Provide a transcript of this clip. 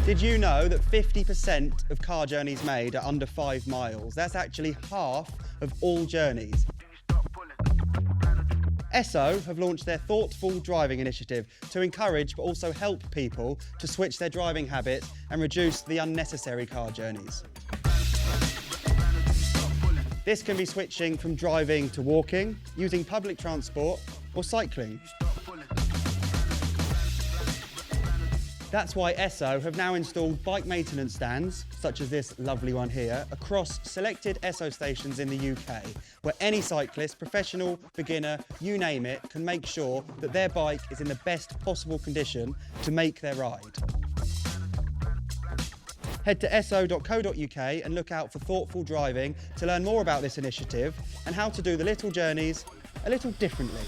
Did you know that 50% of car journeys made are under 5 miles? That's actually half of all journeys. Esso have launched their Thoughtful Driving initiative to encourage but also help people to switch their driving habits and reduce the unnecessary car journeys. This can be switching from driving to walking, using public transport or cycling. That's why Esso have now installed bike maintenance stands, such as this lovely one here, across selected Esso stations in the UK, where any cyclist, professional, beginner, you name it, can make sure that their bike is in the best possible condition to make their ride. Head to esso.co.uk and look out for Thoughtful Driving to learn more about this initiative and how to do the little journeys a little differently.